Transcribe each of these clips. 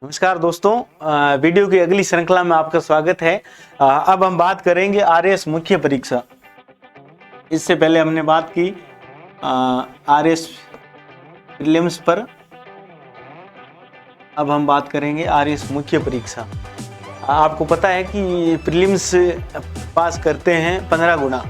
नमस्कार दोस्तों, वीडियो की अगली श्रृंखला में आपका स्वागत है। अब हम बात करेंगे आरएस मुख्य परीक्षा। इससे पहले हमने बात की आरएस प्रीलिम्स पर। अब हम बात करेंगे आरएस मुख्य परीक्षा। आपको पता है कि प्रीलिम्स पास करते हैं 15 गुना,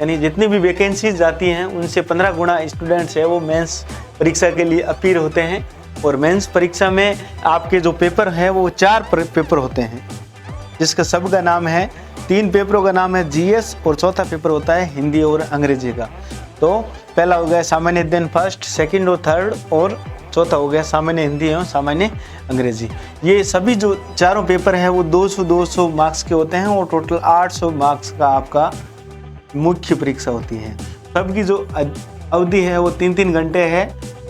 यानी जितनी भी वैकेंसीज जाती हैं उनसे 15 गुना स्टूडेंट्स है वो मेंस परीक्षा के लिए अपीयर होते हैं। और मेंस परीक्षा में आपके जो पेपर हैं वो 4 पेपर होते हैं, जिसका सबका नाम है, 3 पेपरों का नाम है जीएस और चौथा पेपर होता है हिंदी और अंग्रेजी का। तो पहला हो गया सामान्य अध्ययन फर्स्ट, सेकंड और थर्ड, और चौथा हो गया सामान्य हिंदी एवं सामान्य अंग्रेजी। ये सभी जो चारों पेपर हैं वो 200 मार्क्स के होते हैं और टोटल 800 मार्क्स का आपका मुख्य परीक्षा होती है। सबकी जो अवधि है वो 3-3 घंटे है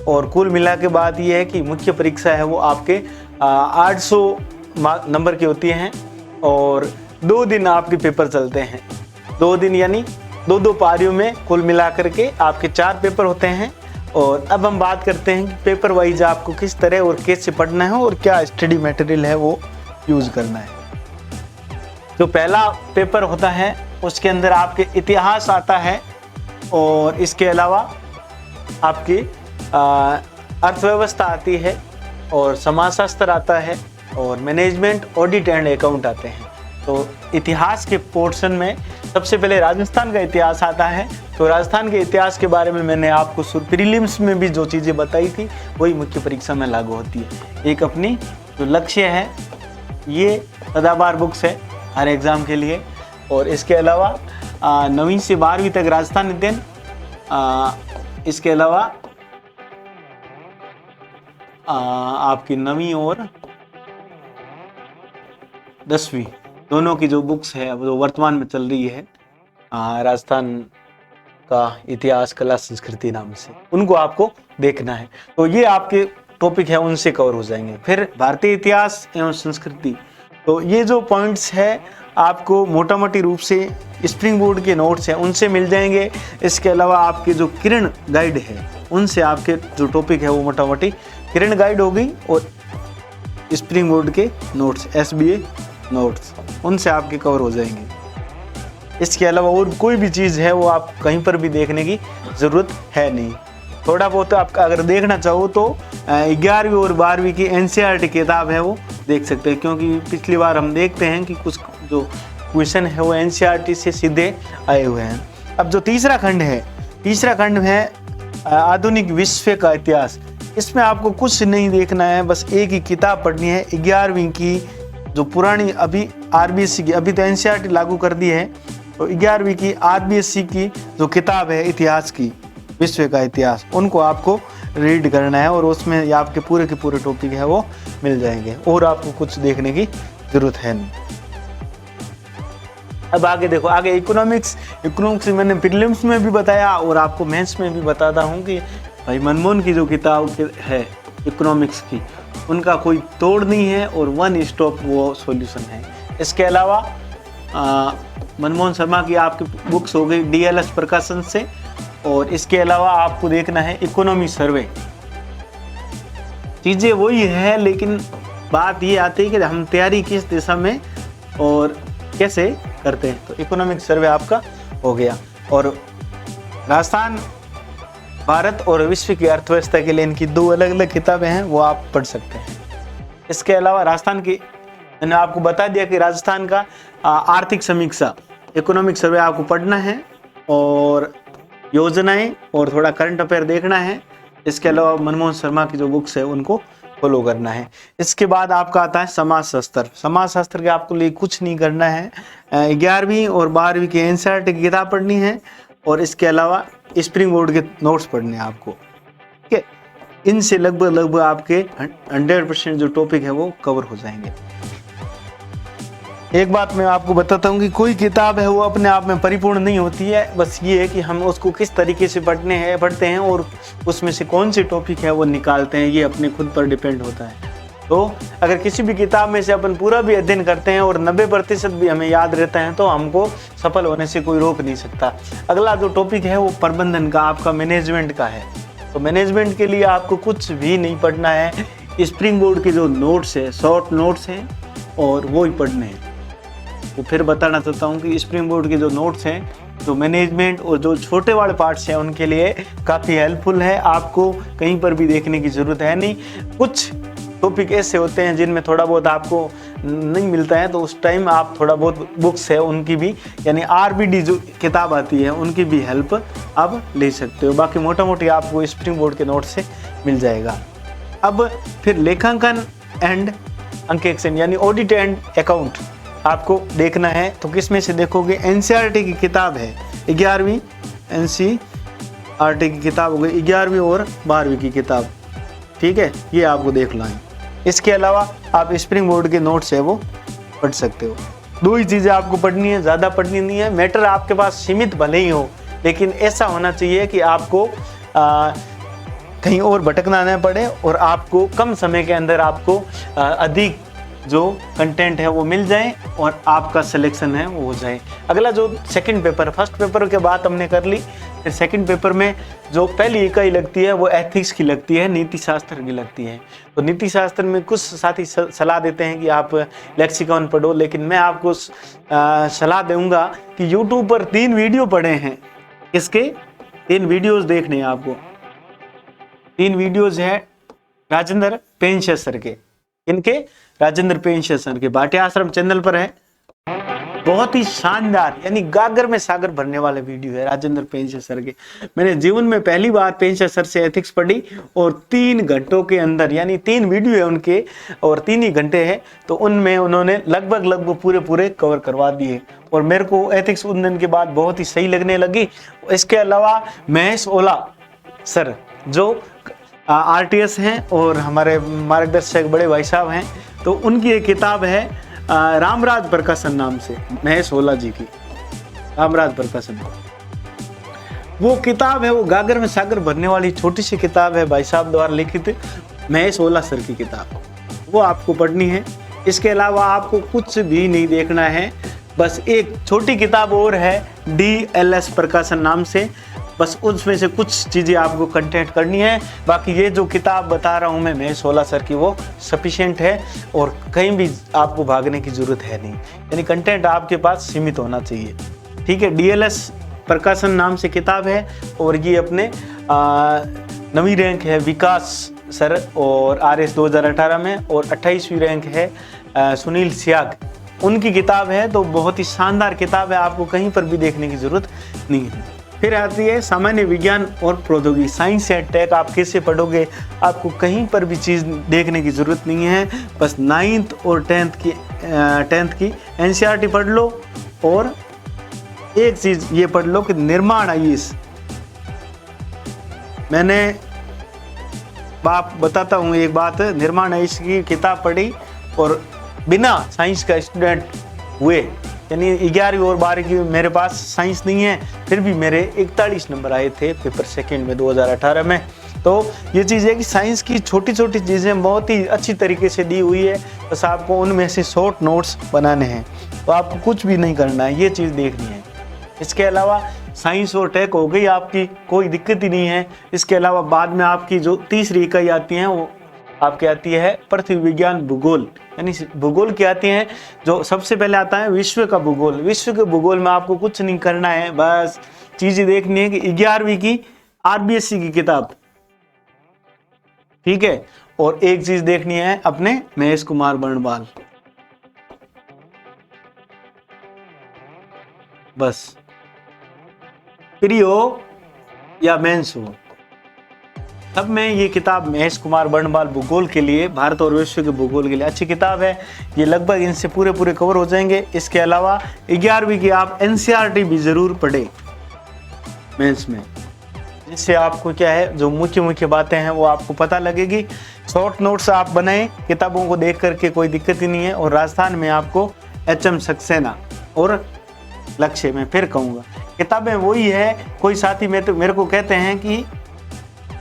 और कुल मिला के बात ये है कि मुख्य परीक्षा है वो आपके 800 नंबर की होती हैं और 2 दिन आपके पेपर चलते हैं। 2 दिन यानी 2 पारियों में कुल मिला करके आपके 4 पेपर होते हैं। और अब हम बात करते हैं कि पेपर वाइज आपको किस तरह और कैसे पढ़ना है और क्या स्टडी मटेरियल है वो यूज़ करना है। जो पहला पेपर होता है उसके अंदर आपके इतिहास आता है और इसके अलावा आपकी अर्थव्यवस्था आती है और समाजशास्त्र आता है और मैनेजमेंट, ऑडिट एंड अकाउंट आते हैं। तो इतिहास के पोर्शन में सबसे पहले राजस्थान का इतिहास आता है। तो राजस्थान के इतिहास के बारे में मैंने आपको प्रीलिम्स में भी जो चीज़ें बताई थी वही मुख्य परीक्षा में लागू होती है। एक अपनी जो लक्ष्य है, ये सदाबहार बुक्स है हर एग्ज़ाम के लिए। और इसके अलावा 9वीं से 12वीं तक राजस्थान अध्ययन, इसके अलावा आपकी 9वीं और 10वीं दोनों की जो बुक्स है जो वर्तमान में चल रही है राजस्थान का इतिहास, कला, संस्कृति नाम से, उनको आपको देखना है। तो ये आपके टॉपिक है उनसे कवर हो जाएंगे। फिर भारतीय इतिहास एवं संस्कृति, तो ये जो पॉइंट्स है आपको मोटा मोटी रूप से स्प्रिंग बोर्ड के नोट्स हैं उनसे मिल जाएंगे। इसके अलावा आपके जो किरण गाइड है उनसे आपके जो टॉपिक है वो मोटा मोटी किरण गाइड हो गई और स्प्रिंग बोर्ड के नोट्स, SBA नोट्स, उनसे आपके कवर हो जाएंगे। इसके अलावा और कोई भी चीज़ है वो आप कहीं पर भी देखने की ज़रूरत है नहीं। थोड़ा बहुत आप अगर देखना चाहो तो 11वीं और 12वीं की NCERT किताब है वो देख सकते हैं, क्योंकि पिछली बार हम देखते हैं कि कुछ जो क्वेश्चन है वो NCERT से सीधे आए हुए हैं। अब जो तीसरा खंड है आधुनिक विश्व का इतिहास। इसमें आपको कुछ नहीं देखना है, बस एक ही किताब पढ़नी है 11वीं की, जो पुरानी अभी RBSC की, अभी तो NCERT लागू कर दी है, तो 11वीं की RBSC की जो किताब है इतिहास की, विश्व का इतिहास, उनको आपको रीड करना है और उसमें आपके पूरे के पूरे टॉपिक है वो मिल जाएंगे और आपको कुछ देखने की ज़रूरत है नहीं। अब आगे देखो, आगे इकोनॉमिक्स मैंने प्रीलिम्स में भी बताया और आपको मेंस में भी बताता हूँ कि भाई मनमोहन की जो किताब है इकोनॉमिक्स की, उनका कोई तोड़ नहीं है और 1 स्टॉप वो सॉल्यूशन है। इसके अलावा मनमोहन शर्मा की आपकी बुक्स हो गई DLS प्रकाशन से। और इसके अलावा आपको देखना है इकोनॉमी सर्वे। चीज़ें वही है, लेकिन बात ये आती है कि हम तैयारी किस दिशा में और कैसे करते हैं। तो इकोनॉमिक सर्वे आपका हो गया। और राजस्थान, भारत और विश्व की अर्थव्यवस्था के लिए इनकी 2 अलग अलग किताबें हैं, वो आप पढ़ सकते हैं। इसके अलावा राजस्थान की, मैंने आपको बता दिया कि राजस्थान का आर्थिक समीक्षा, इकोनॉमिक सर्वे आपको पढ़ना है और योजनाएं और थोड़ा करंट अफेयर देखना है। इसके अलावा मनमोहन शर्मा की जो बुक्स है उनको फॉलो करना है। इसके बाद आपका आता है समाजशास्त्र के आपको लिए कुछ नहीं करना है। 11वीं और 12वीं की NCERT की किताब पढ़नी है और इसके अलावा स्प्रिंग बोर्ड के नोट्स पढ़ने हैं आपको, ठीक है। इनसे लगभग आपके 100% जो टॉपिक है वो कवर हो जाएंगे। एक बात मैं आपको बताता हूँ कि कोई किताब है वो अपने आप में परिपूर्ण नहीं होती है, बस ये है कि हम उसको किस तरीके से पढ़ते हैं और उसमें से कौन से टॉपिक है वो निकालते हैं, ये अपने खुद पर डिपेंड होता है। तो अगर किसी भी किताब में से अपन पूरा भी अध्ययन करते हैं और 90% भी हमें याद रहता है तो हमको सफल होने से कोई रोक नहीं सकता। अगला जो टॉपिक है वो प्रबंधन का, आपका मैनेजमेंट का है। तो मैनेजमेंट के लिए आपको कुछ भी नहीं पढ़ना है, स्प्रिंग बोर्ड के जो नोट्स है, शॉर्ट नोट्स हैं और वो ही पढ़ने हैं। तो फिर बताना चाहता हूँ कि स्प्रिंग बोर्ड के जो नोट्स हैं, जो मैनेजमेंट और जो छोटे वाले पार्ट्स हैं उनके लिए काफ़ी हेल्पफुल है। आपको कहीं पर भी देखने की ज़रूरत है नहीं। कुछ टॉपिक ऐसे होते हैं जिनमें थोड़ा बहुत आपको नहीं मिलता है, तो उस टाइम आप थोड़ा बहुत बुक्स है उनकी भी, यानी RBD जो किताब आती है उनकी भी हेल्प आप ले सकते हो। बाकी मोटा मोटी आपको स्प्रिंग बोर्ड के नोट से मिल जाएगा। अब फिर लेखांकन एंड अंकेक्षण यानी ऑडिट एंड अकाउंट आपको देखना है, तो किस में से देखोगे? NCERT की किताब है 11वीं, NCERT की किताब हो गई 11वीं और 12वीं की किताब, ठीक है, ये आपको देखना है। इसके अलावा आप स्प्रिंग बोर्ड के नोट्स है वो पढ़ सकते हो। 2 ही चीज़ें आपको पढ़नी है, ज़्यादा पढ़नी नहीं है। मैटर आपके पास सीमित भले ही हो, लेकिन ऐसा होना चाहिए कि आपको कहीं और भटकना न पड़े और आपको कम समय के अंदर आपको अधिक जो कंटेंट है वो मिल जाए और आपका सिलेक्शन है वो हो जाए। अगला जो सेकंड पेपर, फर्स्ट पेपर के बाद हमने कर ली, फिर सेकंड पेपर में जो पहली इकाई लगती है वो एथिक्स की लगती है, नीति शास्त्र की लगती है। तो नीति शास्त्र में कुछ साथी सलाह देते हैं कि आप लेक्सिकॉन पढ़ो, लेकिन मैं आपको सलाह दूंगा कि यूट्यूब पर 3 वीडियो पड़े हैं। इसके 3 वीडियोज देखने हैं आपको। 3 वीडियोज है राजेंद्र पेंशा सर के, इनके राजेंद्र पेंशा सर के भाटिया आश्रम चैनल पर है। बहुत ही शानदार, यानी गागर में सागर भरने वाले वीडियो है राजेंद्र पेंशा सर के। मैंने जीवन में पहली बार पेंशा सर से एथिक्स पढ़ी और 3 घंटों के अंदर, यानी 3 वीडियो है उनके और 3 ही घंटे हैं, तो उनमें उन्होंने लगभग पूरे पूरे कवर करवा दिए और मेरे को एथिक्स उन दिन के बाद बहुत ही सही लगने लगी। इसके अलावा महेश ओला सर जो RTS हैं और हमारे मार्गदर्शक बड़े भाई साहब हैं, तो उनकी एक किताब है रामराज प्रकाशन नाम से, महेश ओला जी की रामराज प्रकाशन। वो किताब है, वो गागर में सागर भरने वाली छोटी सी किताब है, भाई साहब द्वारा लिखित महेश ओला सर की किताब, वो आपको पढ़नी है। इसके अलावा आपको कुछ भी नहीं देखना है, बस एक छोटी किताब और है DLS प्रकाशन नाम से, बस उसमें से कुछ चीज़ें आपको कंटेंट करनी है। बाकी ये जो किताब बता रहा हूँ मैं महेश ओला सर की, वो सफिशिएंट है और कहीं भी आपको भागने की ज़रूरत है नहीं, यानी कंटेंट आपके पास सीमित होना चाहिए, ठीक है। DLS प्रकाशन नाम से किताब है और ये अपने 9वीं रैंक है विकास सर और RS 2018 में, और 28वीं रैंक है सुनील सियाग, उनकी किताब है। तो बहुत ही शानदार किताब है, आपको कहीं पर भी देखने की ज़रूरत नहीं है। फिर आती है सामान्य विज्ञान और प्रौद्योगिकी, साइंस एंड टेक। आप कैसे पढ़ोगे? आपको कहीं पर भी चीज़ देखने की ज़रूरत नहीं है, बस 9th और 10th की NCERT पढ़ लो और एक चीज़ ये पढ़ लो कि निर्माण IAS। मैंने बताता हूँ एक बात, निर्माण IAS की किताब पढ़ी और बिना साइंस का स्टूडेंट हुए, यानी 11वीं और 12वीं की मेरे पास साइंस नहीं है, फिर भी मेरे 41 नंबर आए थे पेपर सेकंड में 2018 में। तो ये चीज़ है कि साइंस की छोटी छोटी चीज़ें बहुत ही अच्छी तरीके से दी हुई है, बस आपको उनमें से शॉर्ट नोट्स बनाने हैं, तो आपको कुछ भी नहीं करना है, ये चीज़ देखनी है। इसके अलावा साइंस और टेक हो गई आपकी, कोई दिक्कत ही नहीं है। इसके अलावा बाद में आपकी जो तीसरी इकाई आती है वो आपकी आती है पृथ्वी विज्ञान भूगोल, यानी भूगोल की आती है। जो सबसे पहले आता है विश्व का भूगोल। विश्व के भूगोल में आपको कुछ नहीं करना है, बस चीजें देखनी है कि 11वीं की RBSC की किताब, ठीक है, और एक चीज देखनी है अपने महेश कुमार बर्णवाल, बस प्री हो या मेंस हो, तब मैं ये किताब महेश कुमार बर्णवाल भूगोल के लिए, भारत और विश्व के भूगोल के लिए अच्छी किताब है। ये लगभग इनसे पूरे कवर हो जाएंगे। इसके अलावा 11वीं की आप NCERT भी जरूर पढ़े मेंस में, जिससे आपको क्या है जो मुख्य बातें हैं वो आपको पता लगेगी। शॉर्ट नोट्स आप बनाएं किताबों को देख करके, कोई दिक्कत ही नहीं है। और राजस्थान में आपको HM सक्सेना और लक्ष्य में फिर कहूँगा किताबें वही है। कोई साथी मेरे को कहते हैं कि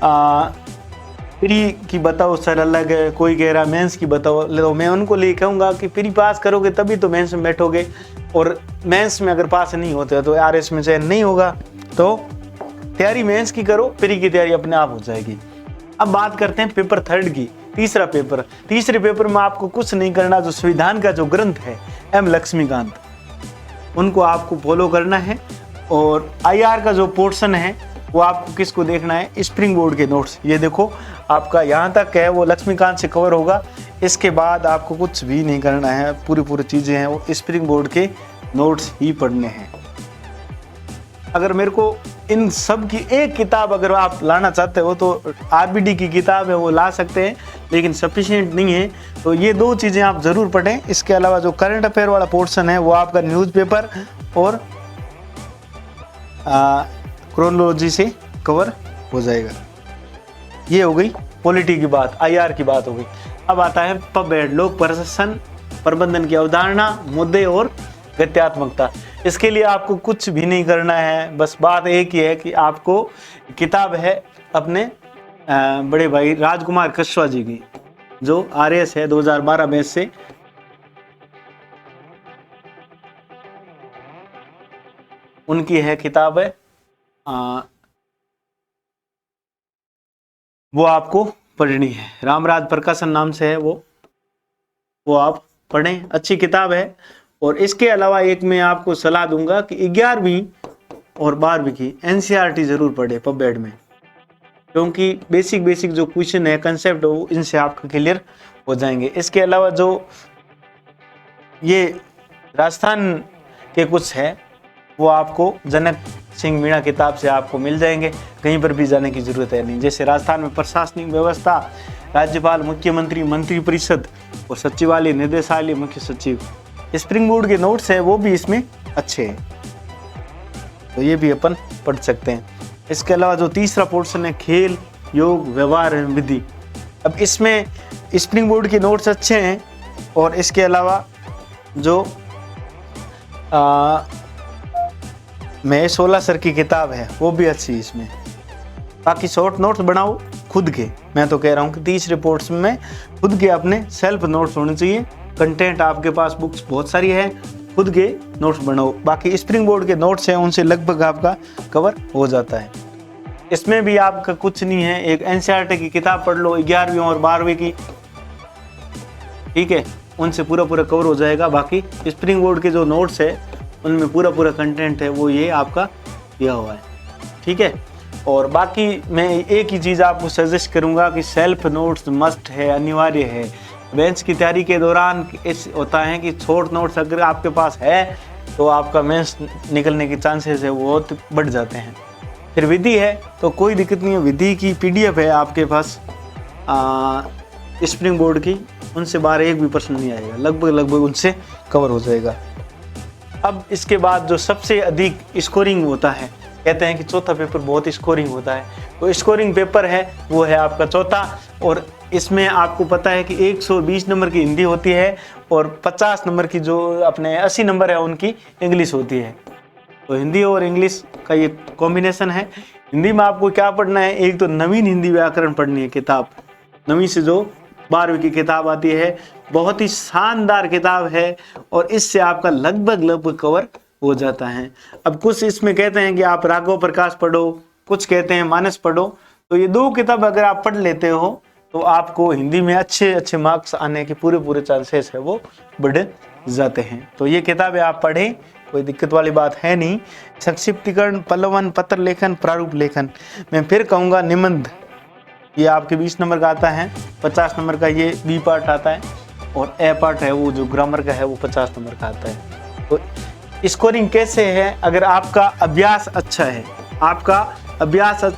प्री की बताओ सर अलग है, कोई कह रहा मेंस की बताओ, तो मैं उनको लिए कहूँगा कि प्री पास करोगे तभी तो मेंस में बैठोगे, और मेंस में अगर पास नहीं होते तो RS में चयन नहीं होगा। तो तैयारी मेंस की करो, प्री की तैयारी अपने आप हो जाएगी। अब बात करते हैं पेपर थर्ड की। तीसरा पेपर, तीसरे पेपर में आपको कुछ नहीं करना, जो संविधान का जो ग्रंथ है एम लक्ष्मीकांत, उनको आपको फॉलो करना है। और IR का जो पोर्शन है वो आपको किसको देखना है, स्प्रिंग बोर्ड के नोट्स। ये देखो आपका यहाँ तक है वो लक्ष्मीकांत से कवर होगा, इसके बाद आपको कुछ भी नहीं करना है, पूरी चीज़ें हैं वो स्प्रिंग बोर्ड के नोट्स ही पढ़ने हैं। अगर मेरे को इन सब की एक किताब अगर आप लाना चाहते हो तो RBD की किताब है वो ला सकते हैं, लेकिन सफिशिएंट नहीं है। तो ये 2 चीज़ें आप ज़रूर पढ़ें। इसके अलावा जो करंट अफेयर वाला पोर्शन है वो आपका न्यूज़पेपर और क्रोनोलॉजी से कवर हो जाएगा। ये हो गई पॉलिटी की बात, IR की बात हो गई। अब आता है पबमेड, लोक प्रशासन प्रबंधन की अवधारणा, मुद्दे और गत्यात्मकता। इसके लिए आपको कुछ भी नहीं करना है, बस बात एक ही है कि आपको किताब है अपने बड़े भाई राजकुमार कछवा जी की, जो RS है 2012 बैच से, उनकी है किताब है, वो आपको पढ़नी है। रामराज प्रकाशन नाम से है वो आप पढ़ें, अच्छी किताब है। और इसके अलावा एक मैं आपको सलाह दूंगा कि 11वीं और 12वीं की NCERT जरूर पढ़े पबमेड में, क्योंकि बेसिक जो क्वेश्चन है, कंसेप्ट हो, इनसे आपका क्लियर हो जाएंगे। इसके अलावा जो ये राजस्थान के कुछ है वो आपको जनक सिंह मीणा किताब से आपको मिल जाएंगे, कहीं पर भी जाने की जरूरत है नहीं। जैसे राजस्थान में प्रशासनिक व्यवस्था, राज्यपाल, मुख्यमंत्री, मंत्री परिषद और सचिवालय, निदेशालय, मुख्य सचिव, स्प्रिंग बोर्ड के नोट्स है वो भी इसमें अच्छे हैं, तो ये भी अपन पढ़ सकते हैं। इसके अलावा जो तीसरा पोर्शन है खेल, योग, व्यवहार एवं विधि, अब इसमें स्प्रिंग बोर्ड के नोट्स अच्छे हैं। और इसके अलावा जो महेश सोला सर की किताब है वो भी अच्छी है इसमें। बाकी शॉर्ट नोट्स बनाओ खुद के, मैं तो कह रहा हूँ कि 30 रिपोर्ट्स में खुद के अपने सेल्फ नोट्स होने चाहिए। कंटेंट आपके पास बुक्स बहुत सारी है, खुद के नोट्स बनाओ। बाकी स्प्रिंग बोर्ड के नोट्स हैं उनसे लगभग आपका कवर हो जाता है। इसमें भी आपका कुछ नहीं है, एक NCERT की किताब पढ़ लो 11वीं और 12वीं की, ठीक है, उनसे पूरा कवर हो जाएगा। बाकी स्प्रिंग बोर्ड के जो नोट्स है उनमें पूरा कंटेंट है वो ये आपका दिया हुआ है, ठीक है। और बाकी मैं एक ही चीज़ आपको सजेस्ट करूंगा कि सेल्फ नोट्स मस्ट है, अनिवार्य है। बेंच की तैयारी के दौरान इस होता है कि शॉर्ट नोट्स अगर आपके पास है तो आपका मेंस निकलने के चांसेस है वो बहुत बढ़ जाते हैं। फिर विधि है तो कोई दिक्कत नहीं है, विधि की PDF है आपके पास स्प्रिंग बोर्ड की, उनसे बाहर एक भी प्रश्न नहीं आएगा, लगभग उनसे कवर हो जाएगा। अब इसके बाद जो सबसे अधिक स्कोरिंग होता है, कहते हैं कि चौथा पेपर बहुत स्कोरिंग होता है, तो स्कोरिंग पेपर है वो है आपका चौथा। और इसमें आपको पता है कि 120 नंबर की हिंदी होती है और 50 नंबर की जो अपने 80 नंबर है उनकी इंग्लिश होती है। तो हिंदी और इंग्लिश का ये कॉम्बिनेशन है। हिंदी में आपको क्या पढ़ना है, एक तो नवीन हिंदी व्याकरण पढ़नी है किताब, नवीं से जो 12वीं की किताब आती है, बहुत ही शानदार किताब है और इससे आपका लगभग कवर हो जाता है। अब कुछ इसमें कहते हैं कि आप राघव प्रकाश पढ़ो, कुछ कहते हैं मानस पढ़ो, तो ये 2 किताब अगर आप पढ़ लेते हो तो आपको हिंदी में अच्छे मार्क्स आने के पूरे चांसेस है वो बढ़ जाते हैं। तो ये किताबें आप पढ़ें, कोई दिक्कत वाली बात है नहीं। संक्षिप्तीकरण, पल्लवन, पत्र लेखन, प्रारूप लेखन, मैं फिर कहूँगा निबंध, ये आपके 20 नंबर का आता है, 50 नंबर का ये B पार्ट आता है और A पार्ट है वो जो ग्रामर का है वो 50 नंबर का आता है। तो स्कोरिंग कैसे है, अगर आपका अभ्यास अच्छा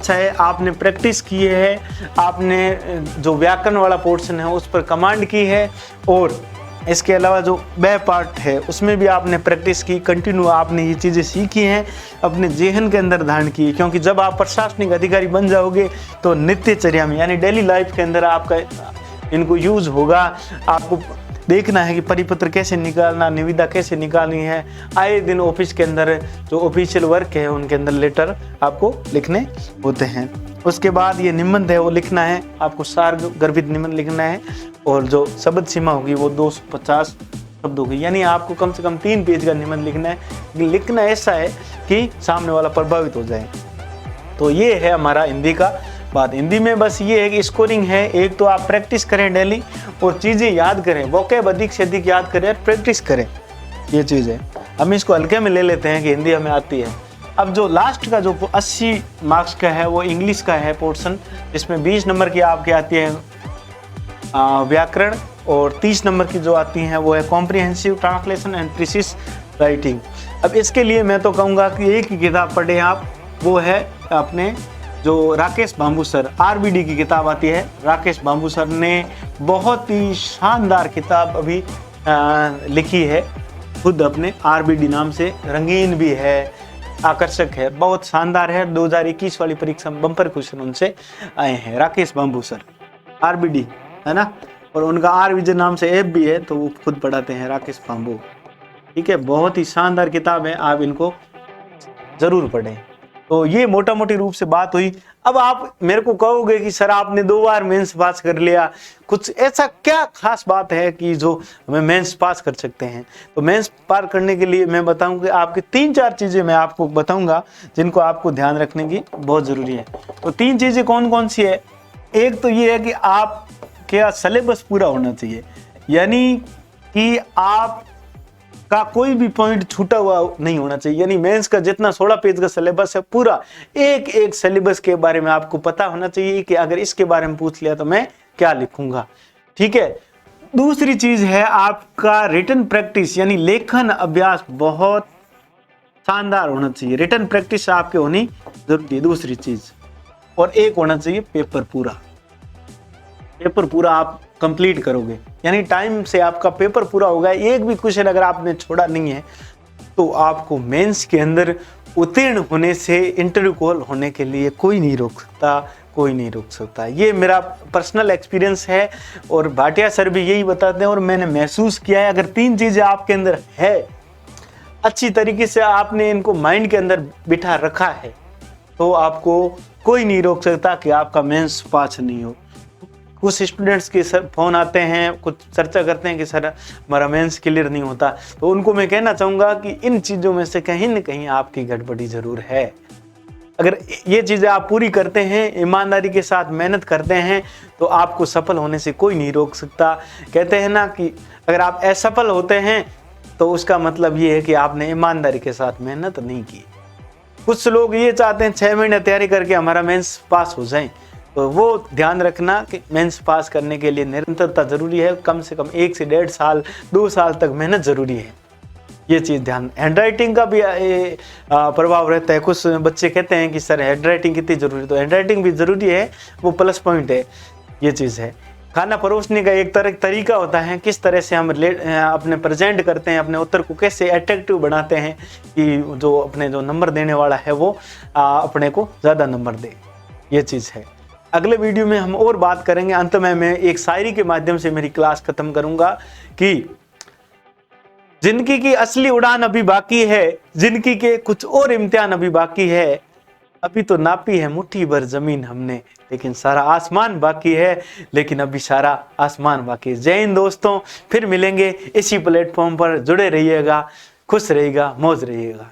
है, आपने प्रैक्टिस की है, आपने जो व्याकरण वाला पोर्शन है उस पर कमांड की है और इसके अलावा जो B पार्ट है उसमें भी आपने प्रैक्टिस की, कंटिन्यू आपने ये चीज़ें सीखी हैं, अपने जेहन के अंदर धारण की। क्योंकि जब आप प्रशासनिक अधिकारी बन जाओगे तो नित्यचर्या में यानी डेली लाइफ के अंदर आपका इनको यूज़ होगा। आपको देखना है कि परिपत्र कैसे निकालना, निविदा कैसे निकालनी है, आए दिन ऑफिस के अंदर जो ऑफिशियल वर्क है उनके अंदर लेटर आपको लिखने होते हैं। उसके बाद ये निबंध है वो लिखना है, आपको सार्ग गर्भित निबंध लिखना है और जो शब्द सीमा होगी वो 250 शब्द होगी, यानी आपको कम से कम 3 पेज का निबंध लिखना है। लिखना ऐसा है कि सामने वाला प्रभावित हो जाए। तो ये है हमारा हिंदी का बात हिंदी में बस ये है कि स्कोरिंग है, एक तो आप प्रैक्टिस करें डेली और चीज़ें याद करें, वोकैब अधिक से अधिक याद करें और प्रैक्टिस करें, ये चीज़ है। हम इसको हल्के में ले लेते हैं कि हिंदी हमें आती है। अब जो लास्ट का जो 80 मार्क्स का है वो इंग्लिश का है पोर्शन, जिसमें 20 नंबर की आपकी आती है व्याकरण और 30 नंबर की जो आती हैं वो है कॉम्प्रिहेंसिव ट्रांसलेशन एंड प्रिसिस राइटिंग। अब इसके लिए मैं तो कहूँगा कि एक ही किताब पढ़ें आप, वो है अपने जो राकेश बांबू सर, आरबीडी की किताब आती है। राकेश बांबू सर ने बहुत ही शानदार किताब अभी लिखी है, खुद अपने आरबीडी नाम से, रंगीन भी है, आकर्षक है, बहुत शानदार है। 2021 वाली परीक्षा में बम्पर क्वेश्चन उनसे आए हैं। राकेश बांबू सर, आरबीडी है ना, और उनका आर विजय नाम से ऐप भी है, तो वो खुद पढ़ाते हैं, राकेश बांबू। ठीक है, बहुत ही शानदार किताब है, आप इनको जरूर पढ़ें। तो ये मोटा मोटी रूप से बात हुई। अब आप मेरे को कहोगे कि सर आपने 2 बार मेंस पास कर लिया, कुछ ऐसा क्या खास बात है कि जो हमें मेंस पास कर सकते हैं? तो मेंस पार करने के लिए मैं बताऊंगा कि आपकी 3-4 चीज़ें मैं आपको बताऊंगा जिनको आपको ध्यान रखने की बहुत ज़रूरी है। तो 3 चीज़ें कौन कौन सी है? एक तो ये है कि आप क्या सिलेबस पूरा होना चाहिए, यानी कि आप का कोई भी पॉइंट छूटा हुआ नहीं होना चाहिए। यानी मेंस का जितना 16 पेज का सिलेबस है, पूरा एक एक सिलेबस के बारे में आपको पता होना चाहिए कि अगर इसके बारे में पूछ लिया तो मैं क्या लिखूंगा। ठीक है। दूसरी चीज है आपका रिटन प्रैक्टिस, यानी लेखन अभ्यास बहुत शानदार होना चाहिए। रिटन प्रैक्टिस आपके होनी जरूरी है, दूसरी चीज। और एक होना चाहिए पेपर पूरा। पेपर पूरा आप कंप्लीट करोगे, यानी टाइम से आपका पेपर पूरा होगा, एक भी क्वेश्चन अगर आपने छोड़ा नहीं है तो आपको मेंस के अंदर उत्तीर्ण होने से, इंटरव्यू कॉल होने के लिए कोई नहीं रोक सकता, कोई नहीं रोक सकता। ये मेरा पर्सनल एक्सपीरियंस है और भाटिया सर भी यही बताते हैं और मैंने महसूस किया है। अगर 3 चीज़ें आपके अंदर है, अच्छी तरीके से आपने इनको माइंड के अंदर बिठा रखा है, तो आपको कोई नहीं रोक सकता कि आपका मेंस पास नहीं हो। कुछ स्टूडेंट्स के सर फ़ोन आते हैं, कुछ चर्चा करते हैं कि सर हमारा मेंस क्लियर नहीं होता, तो उनको मैं कहना चाहूँगा कि इन चीज़ों में से कहीं न कहीं आपकी गड़बड़ी ज़रूर है। अगर ये चीज़ें आप पूरी करते हैं, ईमानदारी के साथ मेहनत करते हैं, तो आपको सफल होने से कोई नहीं रोक सकता। कहते हैं ना कि अगर आप असफल होते हैं तो उसका मतलब ये है कि आपने ईमानदारी के साथ मेहनत नहीं की। कुछ लोग ये चाहते हैं 6 महीने तैयारी करके हमारा मेंस पास हो जाए, तो वो ध्यान रखना कि मेंस पास करने के लिए निरंतरता जरूरी है। कम से कम 1 से 1.5 साल 2 साल तक मेहनत जरूरी है। ये चीज़ ध्यान। हैंडराइटिंग का भी प्रभाव रहता है। कुछ बच्चे कहते हैं कि सर हैंडराइटिंग कितनी जरूरी है, तो हैंडराइटिंग भी जरूरी है, वो प्लस पॉइंट है। ये चीज़ है। खाना परोसने का एक तरीका होता है, किस तरह से हम अपने प्रेजेंट करते हैं, अपने उत्तर को कैसे अट्रैक्टिव बनाते हैं कि जो नंबर देने वाला है वो अपने को ज़्यादा नंबर दे। ये चीज़ है। अगले वीडियो में हम और बात करेंगे। अंत में मैं एक शायरी के माध्यम से मेरी क्लास खत्म करूंगा कि जिंदगी की असली उड़ान अभी बाकी है, जिंदगी के कुछ और इम्तिहान अभी बाकी है, अभी तो नापी है मुट्ठी भर जमीन हमने, लेकिन सारा आसमान बाकी है, लेकिन अभी सारा आसमान बाकी है। जय हिंद दोस्तों, फिर मिलेंगे इसी प्लेटफॉर्म पर। जुड़े रहिएगा, खुश रहिएगा, मौज रहिएगा।